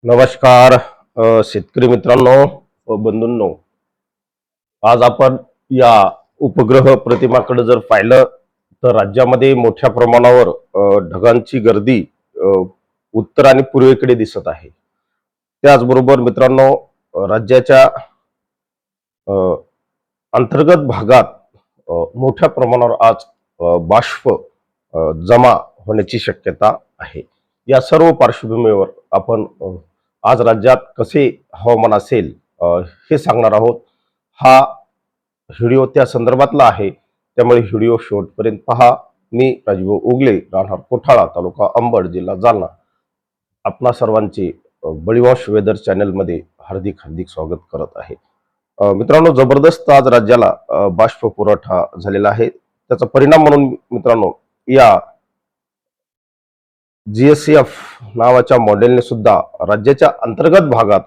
नमस्कार शेतकरी मित्रांनो व बंधूंनो. आज आपण या उपग्रह प्रतिमाकडे जर पाहिलं तर राज्यामध्ये मोठ्या प्रमाणावर ढगांची गर्दी अ, उत्तर आणि पूर्वेकडे दिसत आहे. त्याचबरोबर मित्रांनो, राज्याच्या अ, अंतर्गत भागात मोठ्या प्रमाणावर आज बाष्प जमा होण्याची शक्यता आहे. या सर्व पार्श्वभूमीवर आपण आज राज्यात कसे हवामान असेल हे सांगणार आहोत. हा व्हिडिओ त्या संदर्भातला आहे, त्यामुळे व्हिडिओ शेवटपर्यंत पहा. मी राजीव उगले, राहणार कोठाळा, तालुका अंबड, जिल्हा जालना. आपणा सर्वांचे बळीवॉश वेदर चॅनलमध्ये हार्दिक हार्दिक स्वागत करत आहे. मित्रांनो, जबरदस्त आज राज्याला बाष्प पुरवठा झालेला आहे. त्याचा परिणाम म्हणून मित्रांनो, या GSF नावाच्या मॉडेलने सुद्धा राज्याच्या अंतर्गत भागात,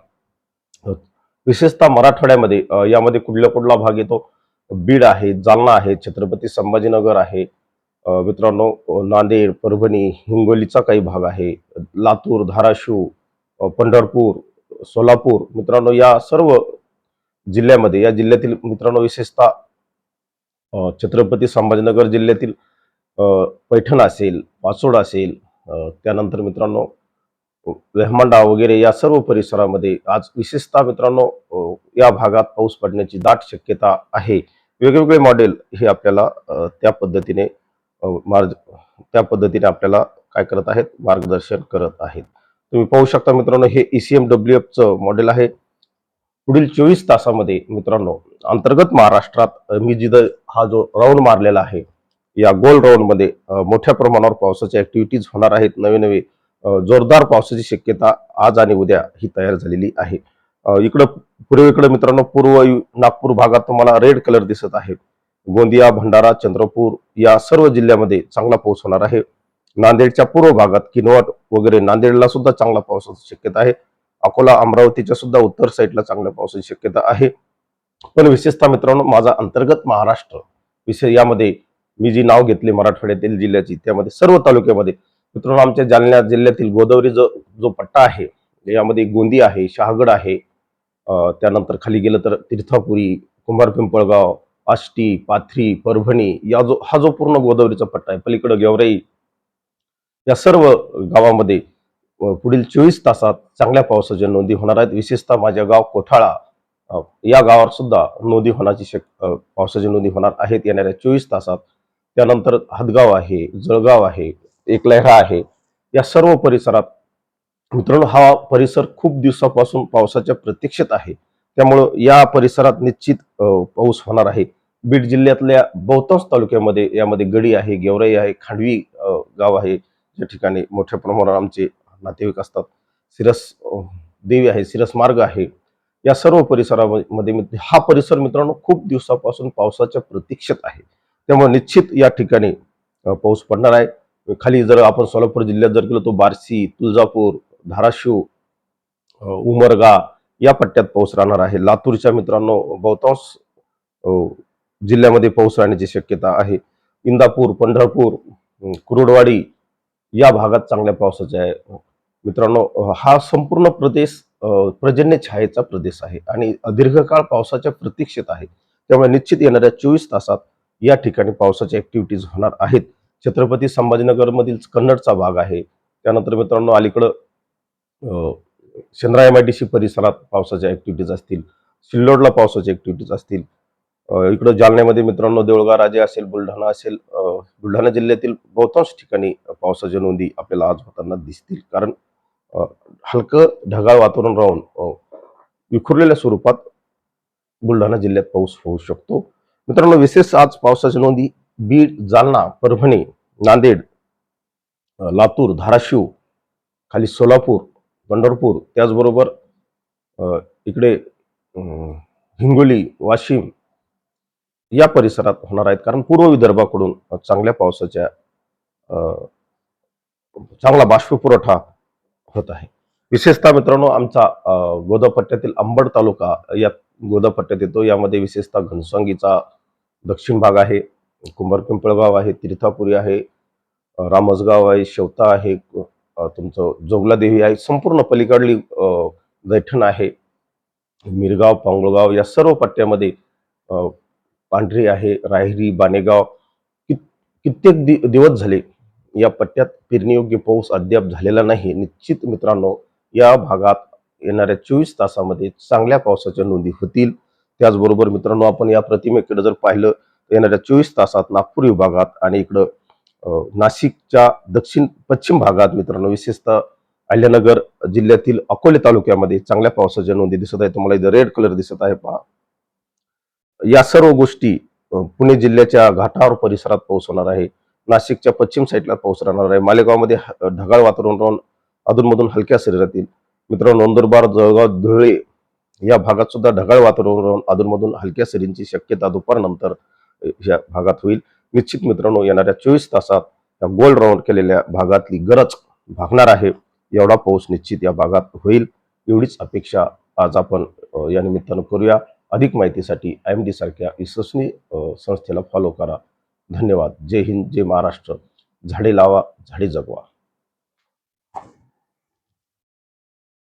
विशेषतः मराठवाड्यामध्ये, यामध्ये कुठला भाग येतो? बीड आहे, जालना आहे, छत्रपती संभाजीनगर आहे, मित्रांनो, नांदेड, परभणी, हिंगोलीचा काही भाग आहे, लातूर, धाराशिव, पंढरपूर, सोलापूर. मित्रांनो, या सर्व जिल्ह्यामध्ये, या जिल्ह्यातील मित्रांनो, विशेषतः छत्रपती संभाजीनगर जिल्ह्यातील पैठण असेल, पाचोड असेल, त्यानंतर मित्रांनो वेहमंडा वगैरे या सर्व परिसरामध्ये आज विशेषतः मित्रांनो या भागात पाऊस पडण्याची दाट शक्यता आहे. वेगवेगळे मॉडेल हे आपल्याला त्या पद्धतीने आपल्याला काय करत आहेत, मार्गदर्शन करत आहेत. तुम्ही पाहू शकता मित्रांनो, हे ECMWF मॉडेल आहे. पुढील 24 तासामध्ये मित्रांनो, अंतर्गत महाराष्ट्रात मी जिथं हा जो राऊंड मारलेला आहे, या गोल राऊंड मध्ये मोठ्या प्रमाणावर पावसाच्या ऍक्टिव्हिटीज होणार आहेत. नवे नवे जोरदार पावसाची शक्यता आज आणि उद्या ही तयार झालेली आहे. इकडं पूर्वेकडे मित्रांनो, पूर्व नागपूर भागात तुम्हाला रेड कलर दिसत आहे. गोंदिया, भंडारा, चंद्रपूर या सर्व जिल्ह्यामध्ये चांगला पाऊस होणार आहे. नांदेडच्या पूर्व भागात किनवट वगैरे, नांदेडला सुद्धा चांगला पावसाची शक्यता आहे. अकोला, अमरावतीच्या सुद्धा उत्तर साईडला चांगल्या पावसाची शक्यता आहे. पण विशेषतः मित्रांनो, माझा अंतर्गत महाराष्ट्र विषय यामध्ये मी जी नाव घेतली मराठवाड्यातील जिल्ह्याची, त्यामध्ये सर्व तालुक्यामध्ये मित्रांनो, आमच्या जालना जिल्ह्यातील गोदावरी जो पट्टा आहे, यामध्ये गोंदी आहे, शहागड आहे, त्यानंतर खाली गेलं तर तीर्थापुरी, कुंभार पिंपळगाव, आष्टी, पाथरी, परभणी, हा जो पूर्ण गोदावरीचा पट्टा आहे, पलीकडे गेवराई, या सर्व गावामध्ये पुढील 24 तासात चांगल्या पावसाच्या नोंदी होणार आहेत. विशेषतः माझ्या गाव कोठाळा या गावात सुद्धा पावसाची नोंदी होणार आहेत येणाऱ्या 24 तासात. त्यानंतर हदगाव आहे, जळगाव आहे, एकलहरा आहे, या सर्व परिसरात मित्रांनो, हा परिसर खूप दिवसापासून पावसाच्या प्रतीक्षेत आहे. त्यामुळं या परिसरात निश्चित पाऊस होणार आहे. बीड जिल्ह्यातल्या बहुतांश तालुक्यामध्ये, यामध्ये गडी आहे, गेवराई आहे, खांडवी गाव आहे, ज्या ठिकाणी मोठ्या प्रमाणावर आमचे नातेवाईक असतात. सिरस देवी आहे, सिरस मार्ग आहे, या सर्व परिसरामध्ये हा परिसर मित्रांनो खूप दिवसापासून पावसाच्या प्रतीक्षेत आहे. त्यामुळे निश्चित या ठिकाणी पाऊस पडणार आहे. खाली जर आपण सोलापूर जिल्ह्यात जर गेलो, तो बार्शी, तुळजापूर, धाराशिव, उमरगा या पट्ट्यात पाऊस राहणार आहे. लातूरच्या मित्रांनो बहुतांश जिल्ह्यामध्ये पाऊस राहण्याची शक्यता आहे. इंदापूर, पंढरपूर, कुरुडवाडी या भागात चांगल्या पावसाचे आहे. मित्रांनो, हा संपूर्ण प्रदेश पर्जन्य छायेचा प्रदेश आहे आणि दीर्घकाळ पावसाच्या प्रतीक्षेत आहे. त्यामुळे निश्चित येणाऱ्या 24 तासात या ठिकाणी पावसाच्या ऍक्टिव्हिटीज होणार आहेत. छत्रपती संभाजीनगर मधील कन्नडचा भाग आहे. त्यानंतर मित्रांनो, अलीकडं शेंद्रा MIDC परिसरात पावसाच्या ऍक्टिव्हिटीज असतील, सिल्लोडला पावसाच्या ऍक्टिव्हिटीज असतील. इकडं जालन्यामध्ये मित्रांनो देऊळगाव राजे असेल, बुलढाणा असेल, बुलढाणा जिल्ह्यातील बहुतांश ठिकाणी पावसाच्या नोंदी आपल्याला आज होताना दिसतील. कारण हलकं ढगाळ वातावरण राहून विखुरलेल्या स्वरूपात बुलढाणा जिल्ह्यात पाऊस होऊ शकतो. मित्रांनो, विशेष आज पावसाच्या नोंदी बीड, जालना, परभणी, नांदेड, लातूर, धाराशिव, खाली सोलापूर, पंढरपूर, त्याचबरोबर इकडे हिंगोली, वाशिम या परिसरात होणार आहेत. कारण पूर्व विदर्भाकडून चांगला बाष्पपुरवठा होत आहे. विशेषतः मित्रांनो, आमचा गोदापट्ट्यातील अंबड तालुका या गोदापट्ट्यात येतो. यामध्ये विशेषतः घनसावंगीचा दक्षिण भाग आहे, कुंभार पिंपळगाव आहे, तीर्थापुरी आहे, रामसगाव आहे, शेवता आहे, तुमचं जोगला देवी आहे, संपूर्ण पलीकडली दैठण आहे, मिरगाव, पांगळगाव या सर्व पट्ट्यामध्ये अ, पांढरी आहे, रायरी, बाणेगाव कित्येक दिवस झाले या पट्ट्यात पेरणीयोग्य पाऊस अद्याप झालेला नाही. निश्चित मित्रांनो, या भागात येणाऱ्या 24 तासामध्ये चांगल्या पावसाच्या नोंदी होतील. त्याचबरोबर मित्रांनो, आपण या प्रतिमेकडे जर पाहिलं तर येणाऱ्या 24 तासात नागपूर विभागात आणि इकडं नाशिकच्या दक्षिण पश्चिम भागात मित्रांनो, विशेषतः अहिल्यानगर जिल्ह्यातील अकोले तालुक्यामध्ये चांगल्या पावसाच्या नोंदी दिसत आहे. तुम्हाला इथं रेड कलर दिसत आहे पहा. या सर्व गोष्टी पुणे जिल्ह्याच्या घाटावर परिसरात पाऊस होणार आहे. नाशिकच्या पश्चिम साईडला पाऊस राहणार आहे. मालेगावमध्ये ढगाळ वातावरण राहून अधूनमधून हलक्या सरी राहतील. मित्रांनो, नंदुरबार, जळगाव, धुळे या भागात सुद्धा ढगाळ वातावरण राहून अधूनमधून हलक्या सरींची शक्यता दुपारनंतर या भागात होईल. निश्चित मित्रांनो, येणाऱ्या 24 तासात या गोल राऊंड केलेल्या भागातली गरज भागणार आहे. एवढा पाऊस निश्चित या भागात होईल, एवढीच अपेक्षा आज आपण या निमित्तानं करूया. अधिक माहितीसाठी IMD सारख्या विश्वसनीय संस्थेला फॉलो करा. धन्यवाद. जय हिंद, जय महाराष्ट्र. झाडे लावा, झाडे जगवा.